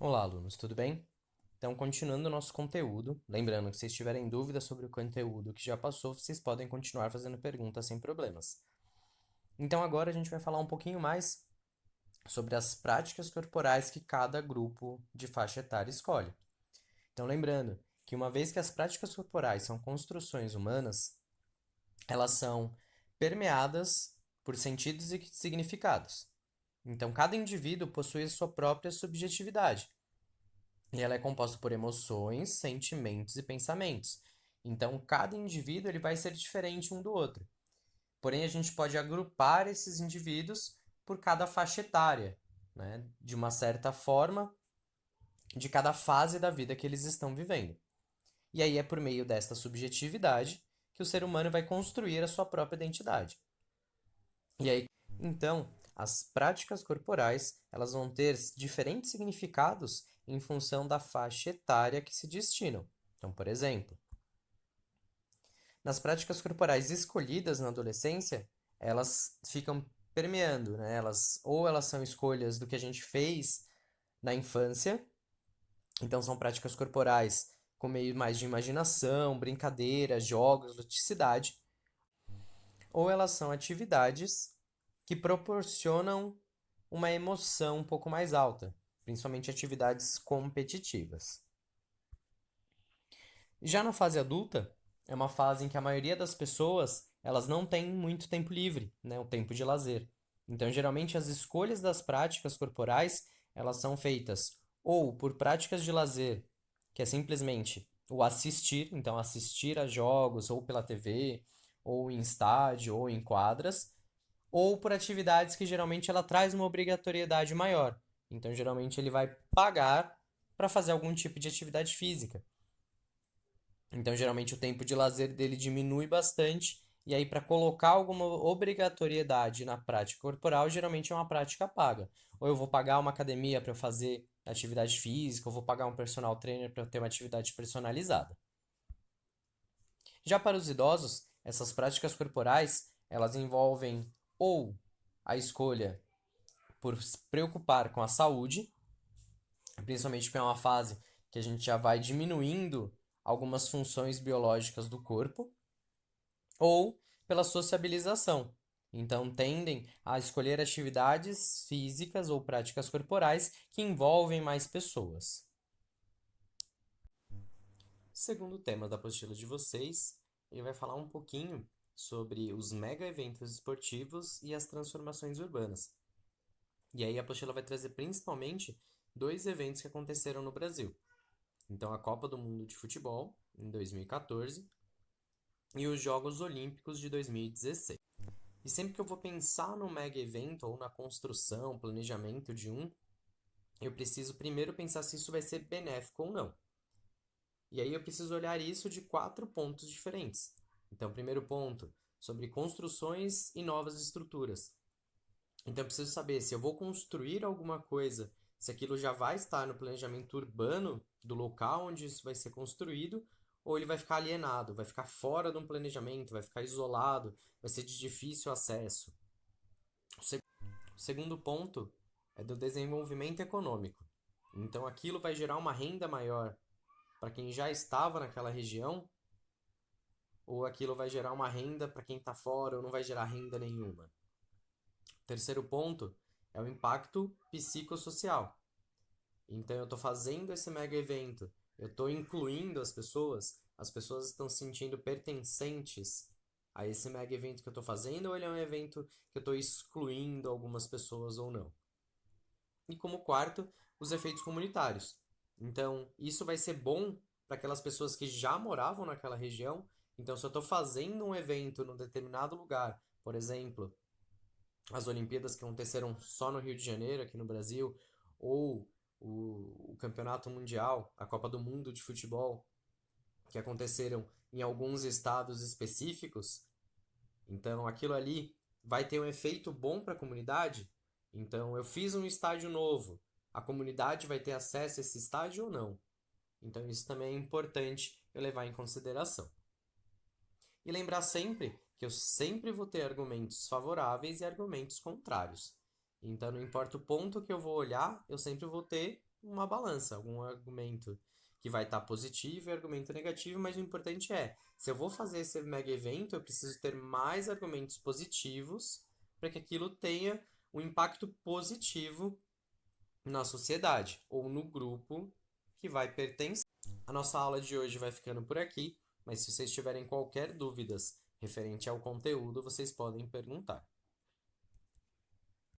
Olá, alunos, tudo bem? Então, continuando o nosso conteúdo, lembrando que se vocês tiverem dúvidas sobre o conteúdo que já passou, vocês podem continuar fazendo perguntas sem problemas. Então, agora a gente vai falar um pouquinho mais sobre as práticas corporais que cada grupo de faixa etária escolhe. Então, lembrando que uma vez que as práticas corporais são construções humanas, elas são permeadas por sentidos e significados. Então, cada indivíduo possui a sua própria subjetividade. E ela é composta por emoções, sentimentos e pensamentos. Então, cada indivíduo ele vai ser diferente um do outro. Porém, a gente pode agrupar esses indivíduos por cada faixa etária, né? De uma certa forma, de cada fase da vida que eles estão vivendo. E aí é por meio desta subjetividade que o ser humano vai construir a sua própria identidade. E aí, então, as práticas corporais, elas vão ter diferentes significados em função da faixa etária que se destinam. Então, por exemplo, nas práticas corporais escolhidas na adolescência, elas ficam permeando, né? Elas são escolhas do que a gente fez na infância, então são práticas corporais com meio mais de imaginação, brincadeira, jogos, ludicidade, ou elas são atividades que proporcionam uma emoção um pouco mais alta, principalmente atividades competitivas. Já na fase adulta, é uma fase em que a maioria das pessoas elas não tem muito tempo livre, né, o tempo de lazer. Então, geralmente as escolhas das práticas corporais, elas são feitas ou por práticas de lazer, que é simplesmente o assistir, então assistir a jogos ou pela TV, ou em estádio, ou em quadras, ou por atividades que geralmente ela traz uma obrigatoriedade maior. Então, geralmente ele vai pagar para fazer algum tipo de atividade física. Então, geralmente o tempo de lazer dele diminui bastante, e aí para colocar alguma obrigatoriedade na prática corporal, geralmente é uma prática paga. Ou eu vou pagar uma academia para eu fazer atividade física, ou vou pagar um personal trainer para eu ter uma atividade personalizada. Já para os idosos, essas práticas corporais, elas envolvem ou a escolha por se preocupar com a saúde, principalmente porque é uma fase que a gente já vai diminuindo algumas funções biológicas do corpo, ou pela sociabilização. Então, tendem a escolher atividades físicas ou práticas corporais que envolvem mais pessoas. Segundo tema da apostila de vocês, ele vai falar um pouquinho sobre os mega eventos esportivos e as transformações urbanas. E aí a apostila vai trazer principalmente dois eventos que aconteceram no Brasil. Então, a Copa do Mundo de Futebol, em 2014, e os Jogos Olímpicos de 2016. E sempre que eu vou pensar no mega evento ou na construção, planejamento de um, eu preciso primeiro pensar se isso vai ser benéfico ou não. E aí eu preciso olhar isso de quatro pontos diferentes. Então, primeiro ponto, sobre construções e novas estruturas. Então, eu preciso saber se eu vou construir alguma coisa, se aquilo já vai estar no planejamento urbano do local onde isso vai ser construído, ou ele vai ficar alienado, vai ficar fora de um planejamento, vai ficar isolado, vai ser de difícil acesso. O segundo ponto é do desenvolvimento econômico. Então, aquilo vai gerar uma renda maior para quem já estava naquela região, ou aquilo vai gerar uma renda para quem está fora, ou não vai gerar renda nenhuma. Terceiro ponto é o impacto psicossocial. Então, eu estou fazendo esse mega evento, eu estou incluindo as pessoas estão se sentindo pertencentes a esse mega evento que eu estou fazendo, ou ele é um evento que eu estou excluindo algumas pessoas ou não. E como quarto, os efeitos comunitários. Então, isso vai ser bom para aquelas pessoas que já moravam naquela região. Então, se eu estou fazendo um evento num determinado lugar, por exemplo, as Olimpíadas que aconteceram só no Rio de Janeiro, aqui no Brasil, ou o Campeonato Mundial, a Copa do Mundo de Futebol, que aconteceram em alguns estados específicos, então aquilo ali vai ter um efeito bom para a comunidade. Então eu fiz um estádio novo, a comunidade vai ter acesso a esse estádio ou não? Então isso também é importante eu levar em consideração. E lembrar sempre que eu sempre vou ter argumentos favoráveis e argumentos contrários. Então, não importa o ponto que eu vou olhar, eu sempre vou ter uma balança, algum argumento que vai estar positivo e argumento negativo, mas o importante é, se eu vou fazer esse mega evento, eu preciso ter mais argumentos positivos para que aquilo tenha um impacto positivo na sociedade ou no grupo que vai pertencer. A nossa aula de hoje vai ficando por aqui, mas se vocês tiverem qualquer dúvidas referente ao conteúdo, vocês podem perguntar.